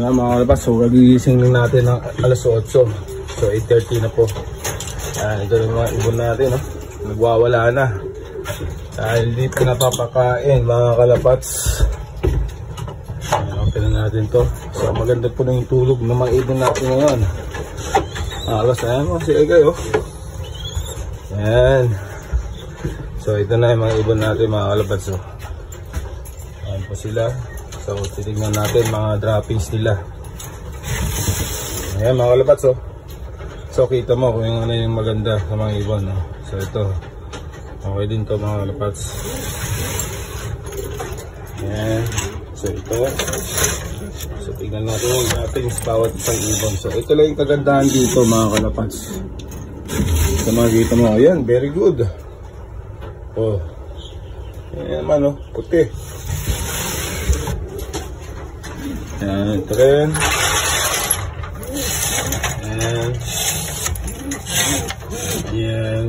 Ayan mga kalabas, so gagising lang natin ng alas 8. So 8:30 na po. Ito yung mga ibon natin, no? Nagwawala na dahil di pa napapakain mga kalapats. Okay na natin to. So maganda po na yung tulog ng mga ibon natin ngayon. Alas na yan, si Egay, oh. Ayan. So ito na yung mga ibon natin mga kalapats, oh. Ayan po sila. So titignan natin mga droppings nila. Ayan mga kalapats, oh. So kita mo kung ano yung maganda sa mga ibon, no? So ito okay din to mga kalapats. Ayan. So ito, so tignan natin yung droppings bawat isang ibon. So ito lang yung kagandahan dito mga kalapats. Sa mga kita mo, ayan, very good. Oh, ayan naman, oh, puti. Ayan, ito rin. Ayan. Ayan.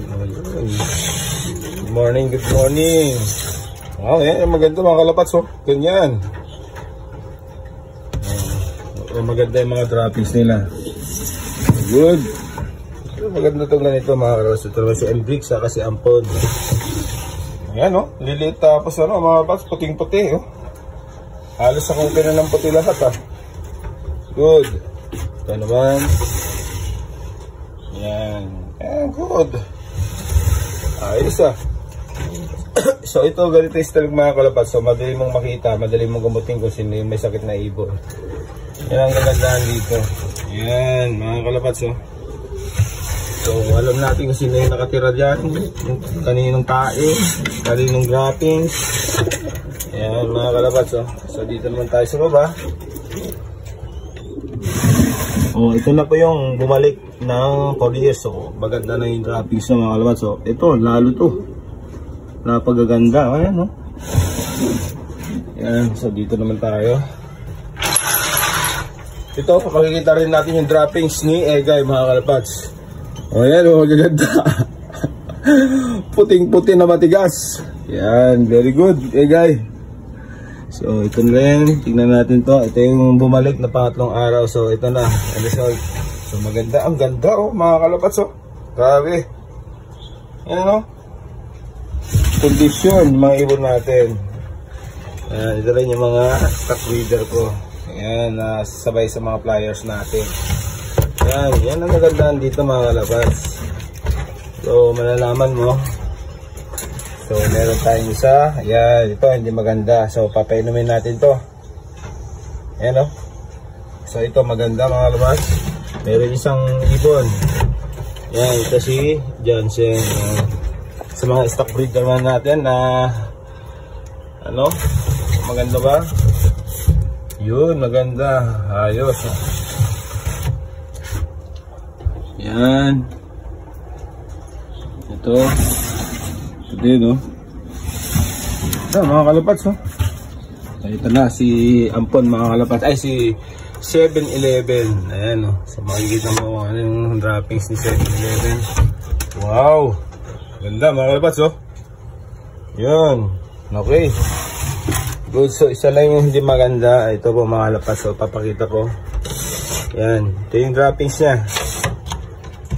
Good morning, good morning. Wow, ayan, maganda mga kalapats, oh. Ganyan. Maganda yung mga droppings nila. Good. Maganda itong ganito mga kalapats. Ito naman si Hendrix, saka si Ampon. Ayan, oh. Liliit tapos ano, mga kalapats, puting-puti, oh. Halos akong pina ng puti lahat, ah. Good. Ito naman. Ayan. Ayan, good. Ayos, ah. So ito ganito yung style mga kalapats. So madali mong makita, madali mong gumutin kung sino yung may sakit na ibon. Yan ang kagandahan dito. Yan mga kalapats, oh. So alam natin kung sino yung nakatira dyan, kaninong tae, kaninong droppings. Yan mga kalapats, oh. So dito naman tayo sa baba. Oh, ito na po yung bumalik ng 4 years. So maganda na yung droppings ng mga kalapats. So ito lalo to napagaganda. Ayan, no? Ayan, so dito naman tayo. Ito, makikita rin natin yung droppings ni Egay mga kalapats. O yan, magaganda. Puting-puti na matigas. Yan, very good Egay. So ito rin, tingnan natin to. Ito yung bumalik na pangatlong araw. So ito na, ang result. So maganda, ang ganda, oh mga kalapats, oh. Grabe. Yan, no? Kondisyon mga ibon natin. Ayan, ito rin yung mga stock breeder ko. Ayan, sabay sa mga flyers natin. Ayan, yan ang magandaan dito mga kalapats. So malalaman mo. So meron tayong isa. Ayan, ito hindi maganda. So papainumin natin to. Ayan, oh. So ito maganda mga kalapats. Meron isang ibon. Ayan, ito si Johnson. Sa mga stock breeder naman natin na ano, maganda ba? Yun, maganda. Ayos. Yan. Ito din, no? Ito mga kalapats, no? Ito na si Ampon mga kalapats. Ay, si 7-Eleven. Ayan, no? So makikita mo ano yung droppings ni 7-Eleven. Wow, ganda mga kalapats, oh. Yun. Okay. Good. So isa lang yung hindi maganda. Ito po mga kalapats. So papakita ko. Yan. Ito yung droppings niya.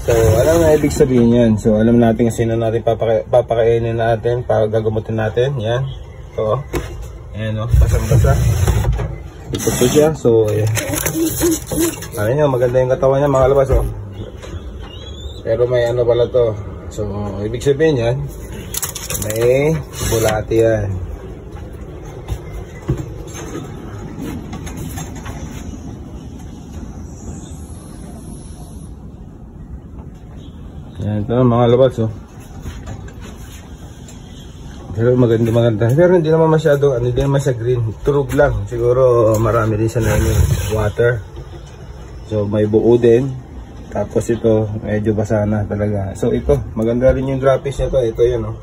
So alam na ibig sabihin yan. So alam natin kung sino natin papakainin natin. Gagamutin natin. Yan. Ito. Ayan, oh. Basang-basa. Ito po siya. So ayan. Alam nyo, maganda yung katawan niya mga kalapats, oh. Pero may ano pala to. So, ibig sabihin yan, may bulati yan. Yan, ito mga kalapats, oh. Pero maganda. Pero hindi naman masyado, hindi naman siya green. Turog lang. Siguro marami din siya na water. So, may buo din. Tapos ito, medyo basa na talaga. So ito, maganda rin yung droppings nito. Ito yun, oh.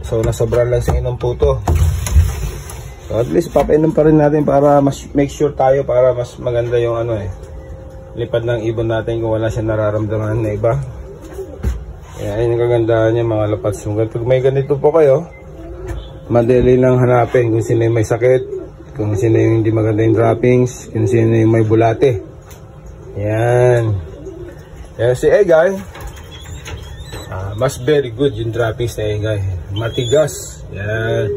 So nasobran lang sa inom po to. So at least papainom pa rin natin para mas make sure tayo para mas maganda yung ano, lipad ng ibon natin kung wala siya nararamdaman na iba. Ayan yung kagandahan niya mga kalapats. Pag may ganito po kayo, madali lang hanapin kung sino may sakit. kung sino yung hindi maganda yung droppings, kung sino yung may bulate. Yan. Yan si Egay. Mas very good yung droppings na Egay. Matigas. Yan.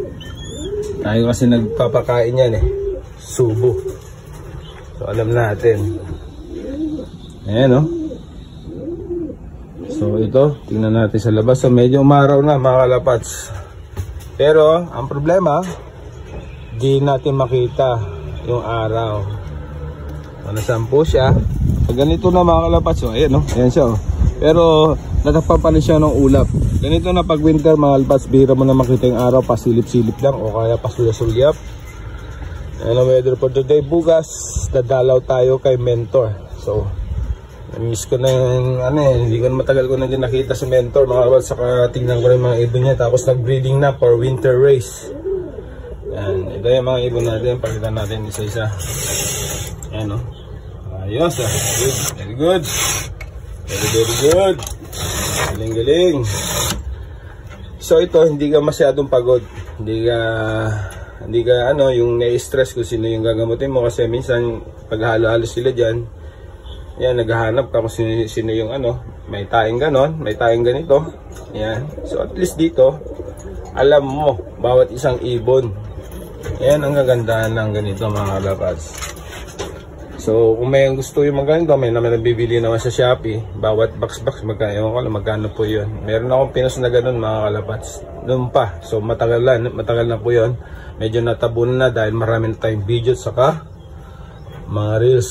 Tayo kasi nagpapakain yan subo. So alam natin. Ayan So ito, tingnan natin sa labas. So medyo umaraw na mga kalapats. Pero ang problema, di natin makita yung araw. Nasaan po siya? Pag ganito na mga kalapats, ayan ayan siya Pero natakpan pa rin siya ng ulap. Ganito na pag winter mga kalapats, bihira mo na makita yung araw, pasilip-silip lang o kaya pasulyap-sulyap. Ayan ang weather for today. Bukas, dadalaw tayo kay Mentor. So miss ko na yung hindi ko na matagal ko na din nakita si Mentor mga kalapats. Saka tingnan ko rin mga ibon niya. Tapos nag-breeding na for winter race. Yan, ito yung mga ibon natin. Pakita natin isa-isa. Ayan ayos good. Very good. Very good. Galing. So ito, hindi ka masyadong pagod. Hindi ka yung na-stress kung sino yung gagamutin mo. Kasi minsan pag halo-halo sila dyan, yan, naghahanap ka kung sino yung may tayong ganon, may tayong ganito. Yan. So at least dito, alam mo bawat isang ibon. Yan ang kagandahan ng ganito mga kalapats. So kung may gusto yung maganda, may nabibili naman sa Shopee. Bawat box magkano po yun. Meron akong pinos na ganun mga kalapats. Doon pa. So matagal na po yun. Medyo natabunan na dahil marami na tayong videos saka mga reels.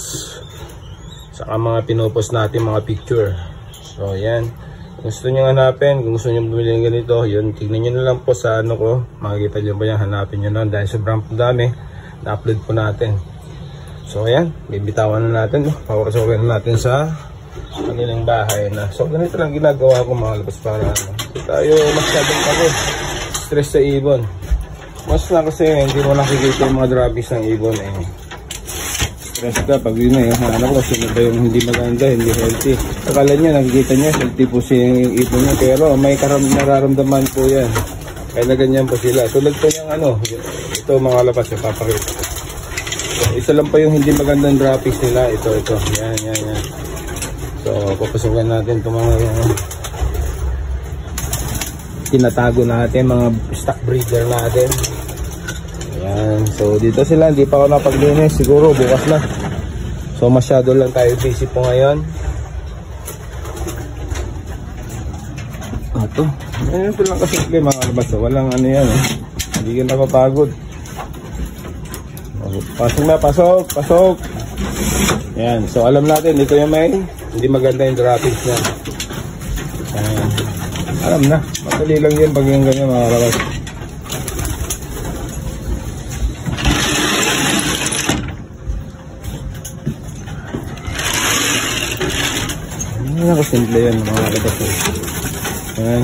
Saka mga pinupost natin mga picture. So yan. Kung gusto nyo hanapin, kung gusto nyo bumili ng ganito, yun, tignan nyo na lang po sa ko. Makikita nyo ba yan, hanapin nyo na. Dahil sobrang dami, na-upload po natin. So ayan, bibitawan na natin. Pawasokin na natin sa kanilang bahay na. So ganito lang ginagawa ko mga labas para hindi tayo masyadong pagod. Stress sa ibon. Mas na kasi hindi mo nakikita yung mga droppings ng ibon stress ka pag yun ko sino ba yung hindi maganda, hindi healthy. Akala niya, nakikita niya healthy po siya yung ibon niya, pero may nararamdaman po yan. Kaya na ganyan po sila. Tulad po yung ito mga lapas yung papakita. So, isa lang pa yung hindi magandang droppings nila. Ito. Yan. So, papasukan natin itong mga tinatago natin, mga stock breeder natin. Yan. So dito sila, hindi pa ako napaglinis, siguro bukas na. So masyado lang tayo busy po ngayon. Ito, ito lang kasi mga kalabas, walang yan hindi ka napapagod. Pasok. Yan, so alam natin dito yung may hindi maganda yung droppings niya. Yan. Alam na, madali lang yan pag yung ganyan mga kalabas. Simple yan mga kalabas. Ayan.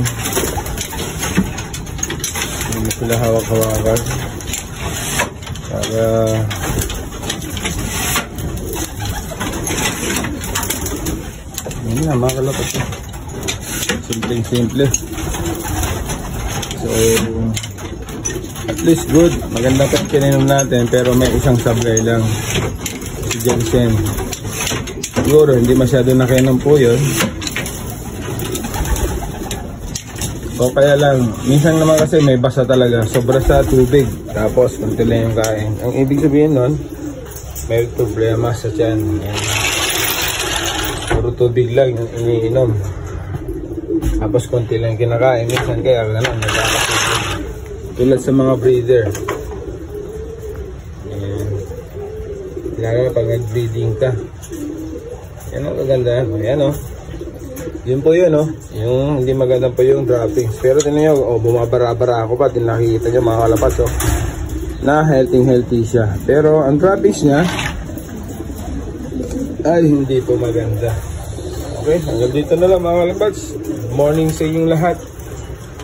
Hindi sila hawak-hawakan. Para yun na mga kalabas. Simple. So at least good. Maganda pa kininom natin pero may isang sablay lang. Si Jensen. Siguro hindi masyado nakainom po yun. O kaya lang, minsan naman kasi may basa talaga, sobra sa tubig, tapos konti lang yung kain. Ang ibig sabihin nun, may problema sa tiyan. Puro tubig lang yung iniinom. Tapos konti lang yung kinakain, minsan kaya gano'n, nagkakasipin. Tulad sa mga breeder. Lalo na pag nag-breeding ka. Yan ang kaganda. Ayan yun po yun yung hindi maganda po yung droppings. Pero tinan nyo, bumabara-bara ako pa. Tinakikita nyo mga kalapas na healthy siya. Pero ang droppings nya ay hindi po maganda. Okay, hanggang dito na lang mga kalapas. Morning sa inyong lahat.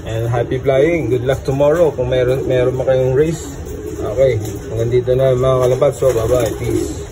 And happy flying. Good luck tomorrow kung meron mo kayong race. Okay, hanggang dito na mga kalapas. So bye bye, peace.